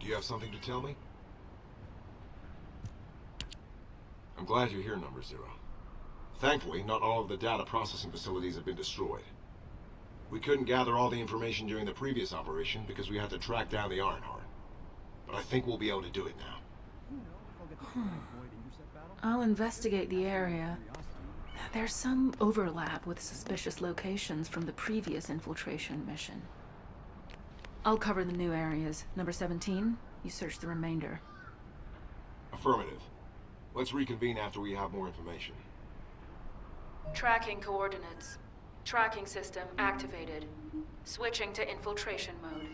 Do you have something to tell me? I'm glad you're here, Number Zero. Thankfully, not all of the data processing facilities have been destroyed. We couldn't gather all the information during the previous operation because we had to track down the Ironheart. But I think we'll be able to do it now. I'll investigate the area. There's some overlap with suspicious locations from the previous infiltration mission. I'll cover the new areas. Number 17, you search the remainder. Affirmative. Let's reconvene after we have more information. Tracking coordinates. Tracking system activated. Switching to infiltration mode.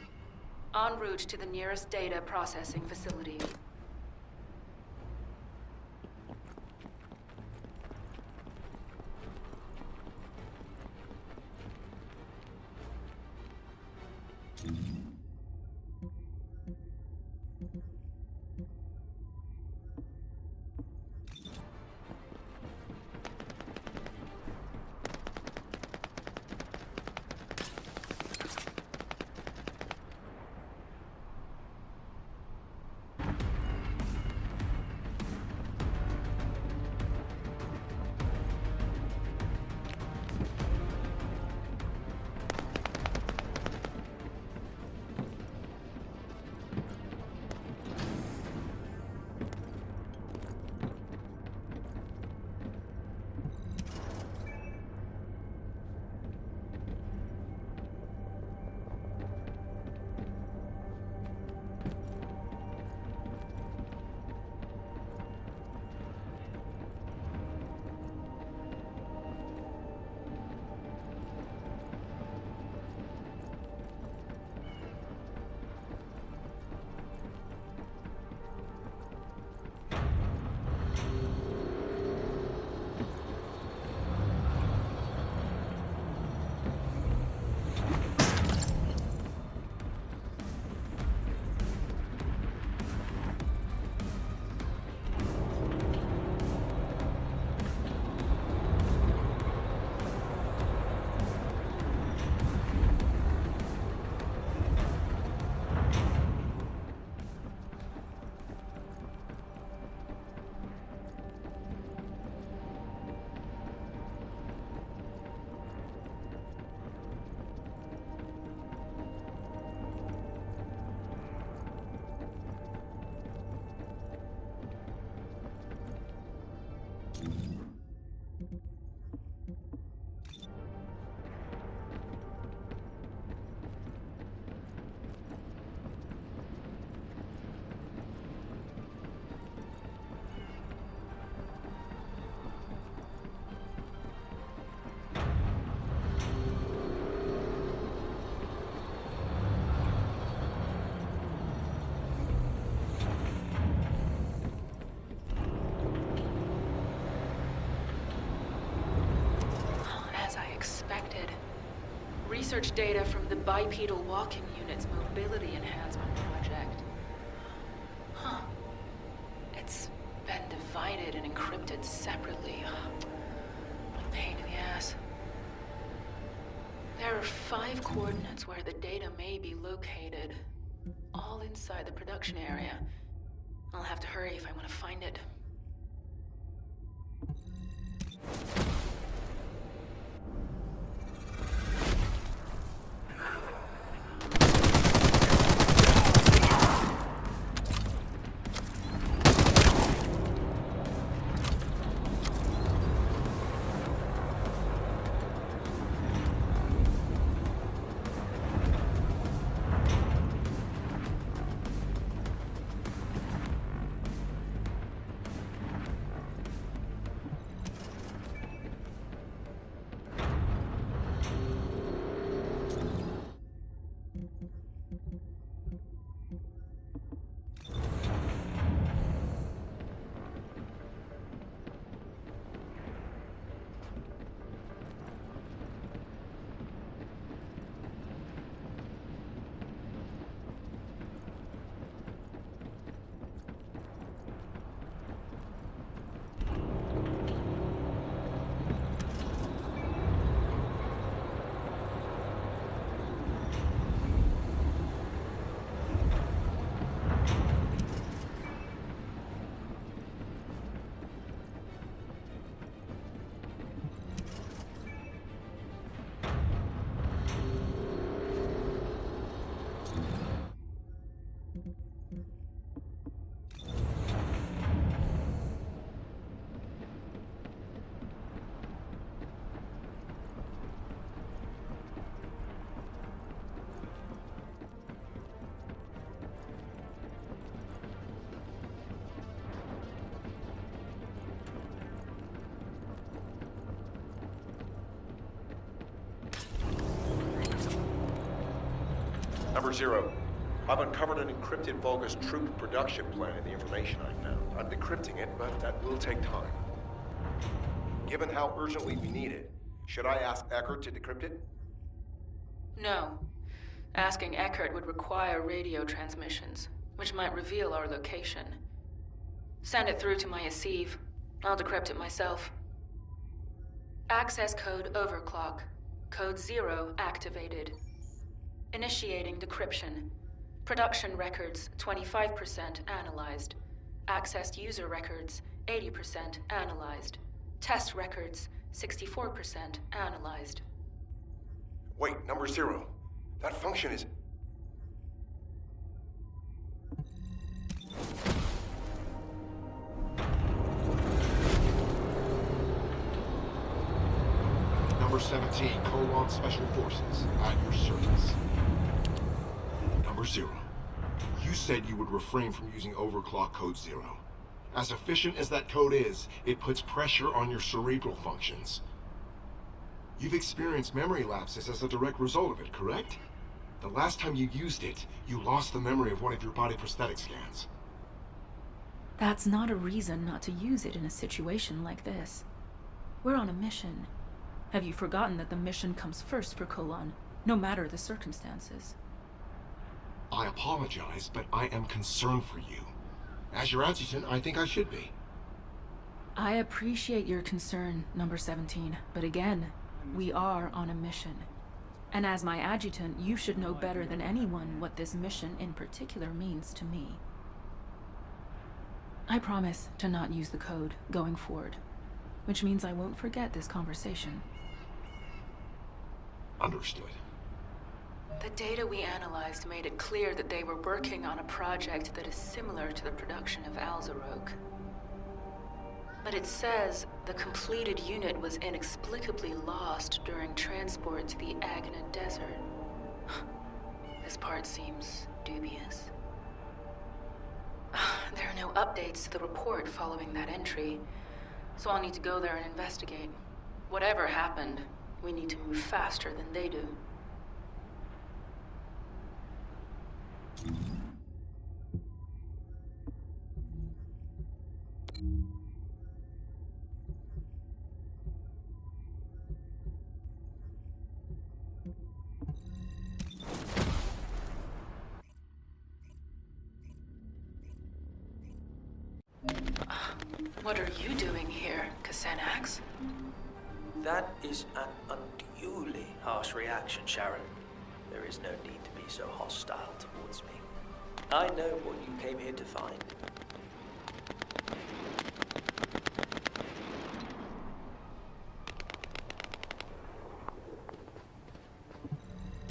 En route to the nearest data processing facility. Research data from the bipedal walking unit's mobility enhancement project. Huh. It's been divided and encrypted separately. What a pain in the ass. There are 5 coordinates where the data may be located. All inside the production area. I'll have to hurry if I want to find it. Number 0. I've uncovered an encrypted Vulgus troop production plan in the information I found. I'm decrypting it, but that will take time. Given how urgently we need it, should I ask Eckert to decrypt it? No. Asking Eckert would require radio transmissions, which might reveal our location. Send it through to my Asive. I'll decrypt it myself. Access code overclock. Code 0 activated. Initiating decryption. Production records 25% analyzed. Accessed user records 80% analyzed. Test records 64% analyzed. Wait, Number 0. That function is... Number 17, Colon Special Forces, at your service. Number 0. You said you would refrain from using overclock code 0. As efficient as that code is, it puts pressure on your cerebral functions. You've experienced memory lapses as a direct result of it, correct? The last time you used it, you lost the memory of one of your body prosthetic scans. That's not a reason not to use it in a situation like this. We're on a mission. Have you forgotten that the mission comes first for Colon, no matter the circumstances? I apologize, but I am concerned for you. As your adjutant, I think I should be. I appreciate your concern, Number 17, but again, we are on a mission. And as my adjutant, you should know better than anyone what this mission in particular means to me. I promise to not use the code going forward, which means I won't forget this conversation. Understood. The data we analyzed made it clear that they were working on a project that is similar to the production of Alzarok. But it says the completed unit was inexplicably lost during transport to the Agna Desert. This part seems dubious. There are no updates to the report following that entry, so I'll need to go there and investigate. Whatever happened, we need to move faster than they do. What are you doing here, Kasanax? That is an unduly harsh reaction, Sharon. There is no need to be so hostile towards me. I know what you came here to find.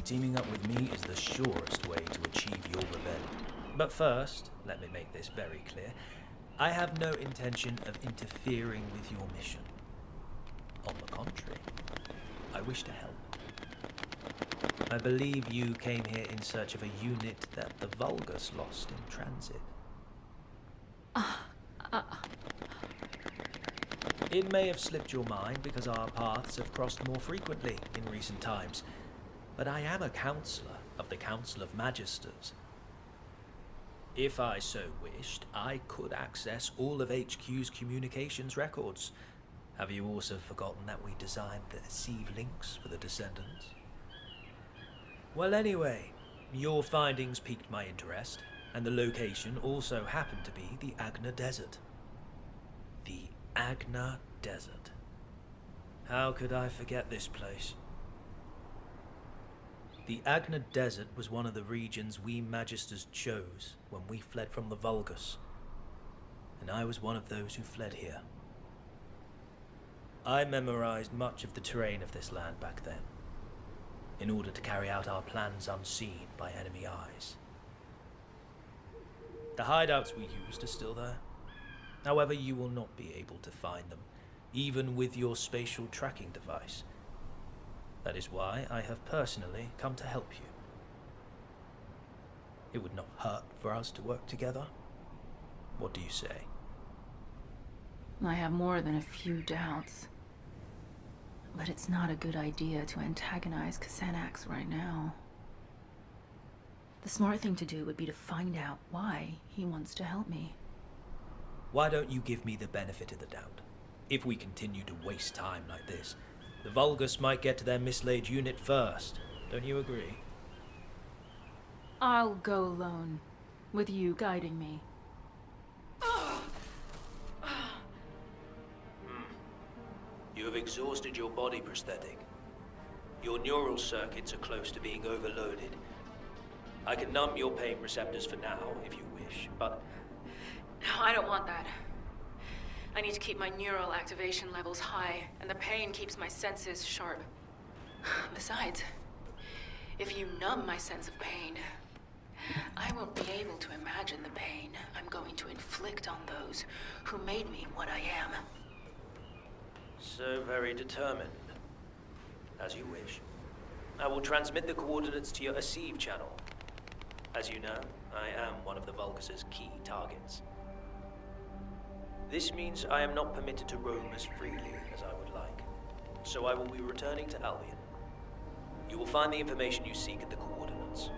Teaming up with me is the surest way to achieve your revenge. But first, let me make this very clear. I have no intention of interfering with your mission. On the contrary, I wish to help. I believe you came here in search of a unit that the Vulgus lost in transit. It may have slipped your mind because our paths have crossed more frequently in recent times, but I am a counselor of the Council of Magisters. If I so wished, I could access all of HQ's communications records. Have you also forgotten that we designed the Asive links for the Descendants? Well, anyway, your findings piqued my interest, and the location also happened to be the Agna Desert. The Agna Desert. How could I forget this place? The Agna Desert was one of the regions we Magisters chose when we fled from the Vulgus, and I was one of those who fled here. I memorized much of the terrain of this land back then, in order to carry out our plans unseen by enemy eyes. The hideouts we used are still there. However, you will not be able to find them, even with your spatial tracking device. That is why I have personally come to help you. It would not hurt for us to work together. What do you say? I have more than a few doubts. But it's not a good idea to antagonize Kasanax right now. The smart thing to do would be to find out why he wants to help me. Why don't you give me the benefit of the doubt? If we continue to waste time like this, the Vulgus might get to their mislaid unit first. Don't you agree? I'll go alone, with you guiding me. You have exhausted your body prosthetic. Your neural circuits are close to being overloaded. I can numb your pain receptors for now, if you wish, but... No, I don't want that. I need to keep my neural activation levels high, and the pain keeps my senses sharp. Besides, if you numb my sense of pain, I won't be able to imagine the pain I'm going to inflict on those who made me what I am. So very determined. As you wish. I will transmit the coordinates to your Aceive channel. As you know, I am one of the Vulgus' key targets. This means I am not permitted to roam as freely as I would like. So I will be returning to Albion. You will find the information you seek at the coordinates.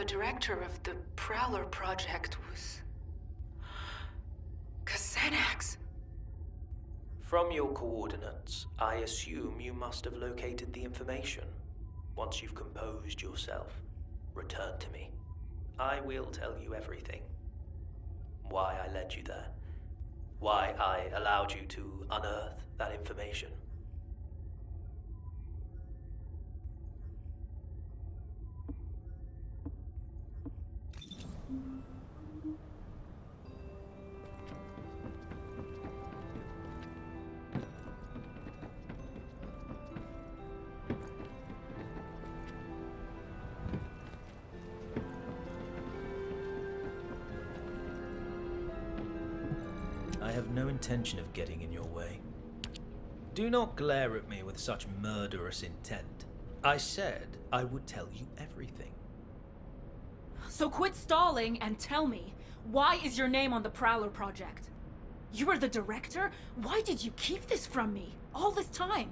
director of the Prowler project was... Xanax. From your coordinates, I assume you must have located the information. Once you've composed yourself, return to me. I will tell you everything. Why I led you there. Why I allowed you to unearth that information. I have no intention of getting in your way. Do not glare at me with such murderous intent. I said I would tell you everything. So quit stalling and tell me, why is your name on the Prowler project? You were the director? Why did you keep this from me all this time?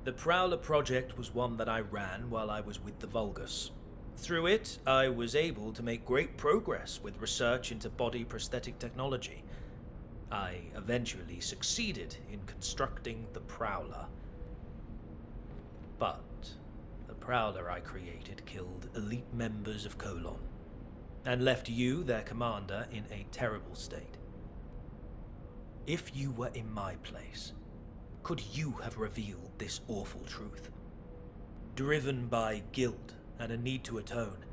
The Prowler project was one that I ran while I was with the Vulgus. Through it, I was able to make great progress with research into body prosthetic technology. I eventually succeeded in constructing the Prowler. But the Prowler I created killed elite members of Colon, and left you, their commander, in a terrible state. If you were in my place, could you have revealed this awful truth? Driven by guilt and a need to atone,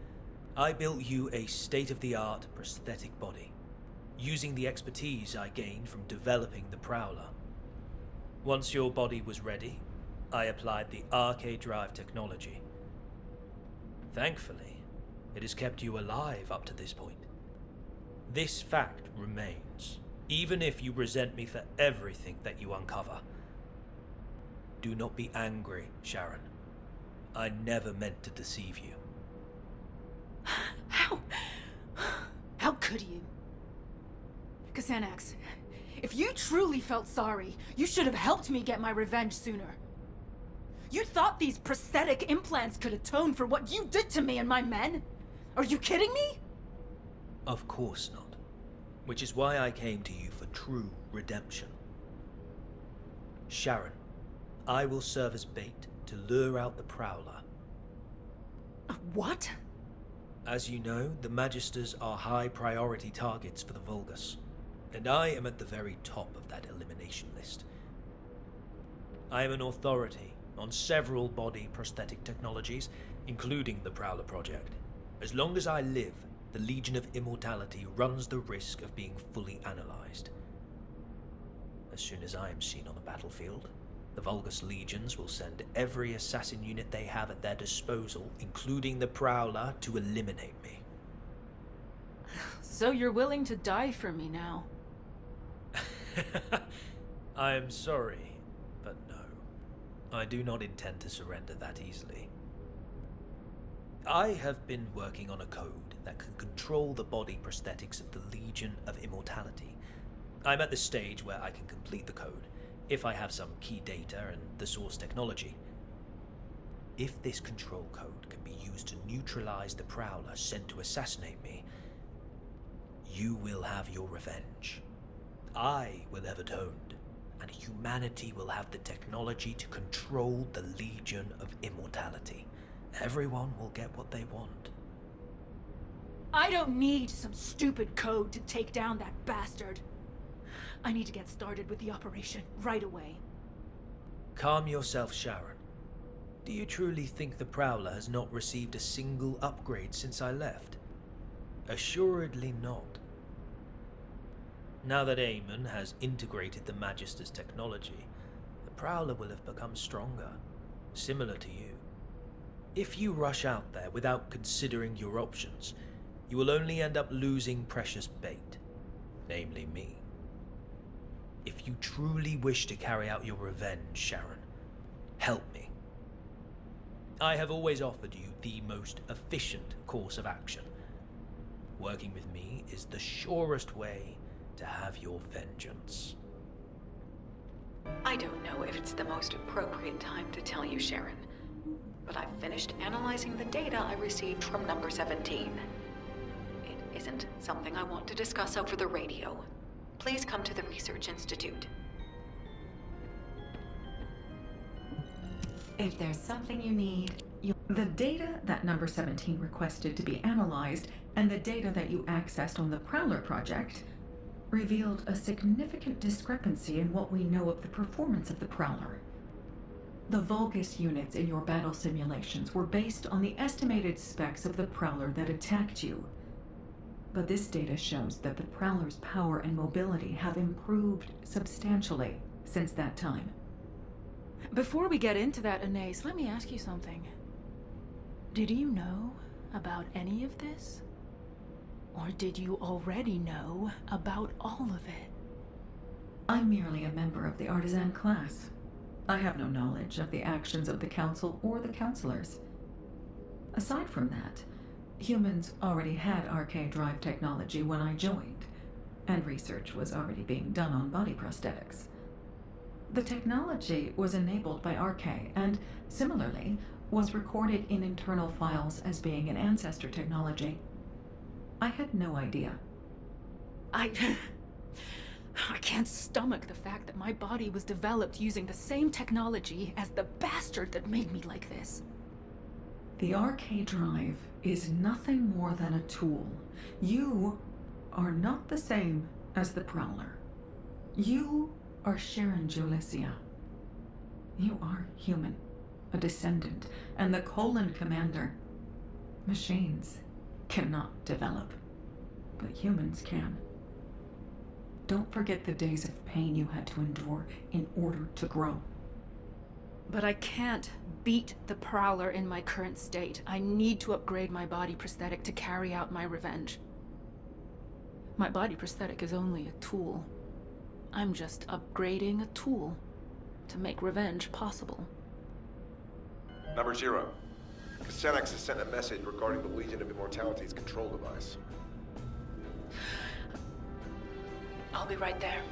I built you a state-of-the-art prosthetic body, using the expertise I gained from developing the Prowler. Once your body was ready, I applied the arcade drive technology. Thankfully, it has kept you alive up to this point. This fact remains, even if you resent me for everything that you uncover. Do not be angry, Sharon. I never meant to deceive you. How could you? Xanax, if you truly felt sorry, you should have helped me get my revenge sooner. You thought these prosthetic implants could atone for what you did to me and my men? Are you kidding me? Of course not. Which is why I came to you for true redemption. Sharon, I will serve as bait to lure out the Prowler. What? As you know, the Magisters are high priority targets for the Vulgus, and I am at the very top of that elimination list. I am an authority on several body prosthetic technologies, including the Prowler project. As long as I live, the Legion of Immortality runs the risk of being fully analyzed. As soon as I am seen on the battlefield, the Vulgus legions will send every assassin unit they have at their disposal, including the Prowler, to eliminate me. So you're willing to die for me now? I am sorry, but no. I do not intend to surrender that easily. I have been working on a code that can control the body prosthetics of the Legion of Immortality. I'm at the stage where I can complete the code, if I have some key data and the source technology. If this control code can be used to neutralize the Prowler sent to assassinate me, you will have your revenge. I will have atoned, and humanity will have the technology to control the Legion of Immortality. Everyone will get what they want. I don't need some stupid code to take down that bastard. I need to get started with the operation right away. Calm yourself, Sharon. Do you truly think the Prowler has not received a single upgrade since I left? Assuredly not. Now that Eamon has integrated the Magister's technology, the Prowler will have become stronger, similar to you. If you rush out there without considering your options, you will only end up losing precious bait, namely me. If you truly wish to carry out your revenge, Sharon, help me. I have always offered you the most efficient course of action. Working with me is the surest way to have your vengeance. I don't know if it's the most appropriate time to tell you, Sharon, but I've finished analyzing the data I received from number 17. It isn't something I want to discuss over the radio. Please come to the Research Institute. If there's something you need, the data that number 17 requested to be analyzed and the data that you accessed on the Prowler project revealed a significant discrepancy in what we know of the performance of the Prowler. The Vulgus units in your battle simulations were based on the estimated specs of the Prowler that attacked you. But this data shows that the Prowler's power and mobility have improved substantially since that time. Before we get into that, Anais, let me ask you something. Did you know about any of this? Or did you already know about all of it? I'm merely a member of the artisan class. I have no knowledge of the actions of the Council or the Counselors. Aside from that, humans already had RK drive technology when I joined, and research was already being done on body prosthetics. The technology was enabled by RK, and similarly, was recorded in internal files as being an ancestor technology. I had no idea. I can't stomach the fact that my body was developed using the same technology as the bastard that made me like this. The RK drive is nothing more than a tool. You are not the same as the Prowler. You are Sharon Julicia. You are human, a descendant, and the Colon Commander. Machines cannot develop, but humans can. Don't forget the days of pain you had to endure in order to grow. But I can't beat the Prowler in my current state. I need to upgrade my body prosthetic to carry out my revenge. My body prosthetic is only a tool. I'm just upgrading a tool to make revenge possible. Number 0. Casenex has sent a message regarding the Legion of Immortality's control device. I'll be right there.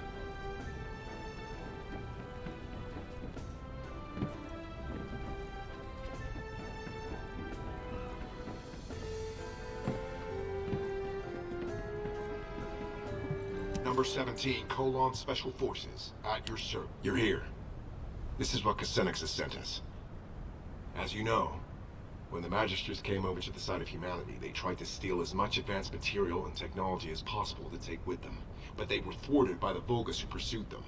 Number 17, Colon Special Forces, at your service. You're here. This is what Casenex has sent us. As you know, when the Magisters came over to the side of humanity, they tried to steal as much advanced material and technology as possible to take with them, but they were thwarted by the Vulgus who pursued them.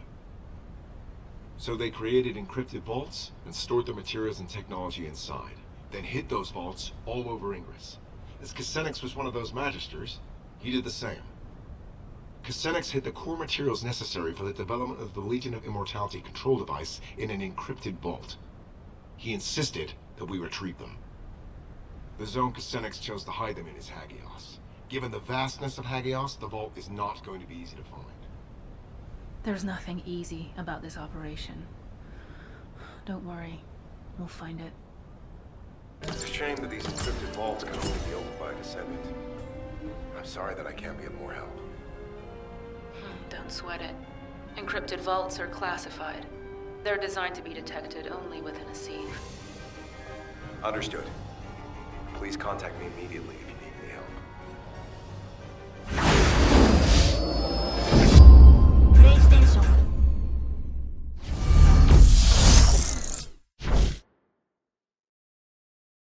So they created encrypted vaults and stored their materials and technology inside, then hid those vaults all over Ingress. As Casenex was one of those Magisters, he did the same. Casenex hid the core materials necessary for the development of the Legion of Immortality control device in an encrypted vault. He insisted that we retrieve them. The zone Casenex chose to hide them in is Hagios. Given the vastness of Hagios, the vault is not going to be easy to find. There's nothing easy about this operation. Don't worry, we'll find it. It's a shame that these encrypted vaults can only be opened by a Descendant. I'm sorry that I can't be of more help. Don't sweat it. Encrypted vaults are classified. They're designed to be detected only within a sieve. Understood. Please contact me immediately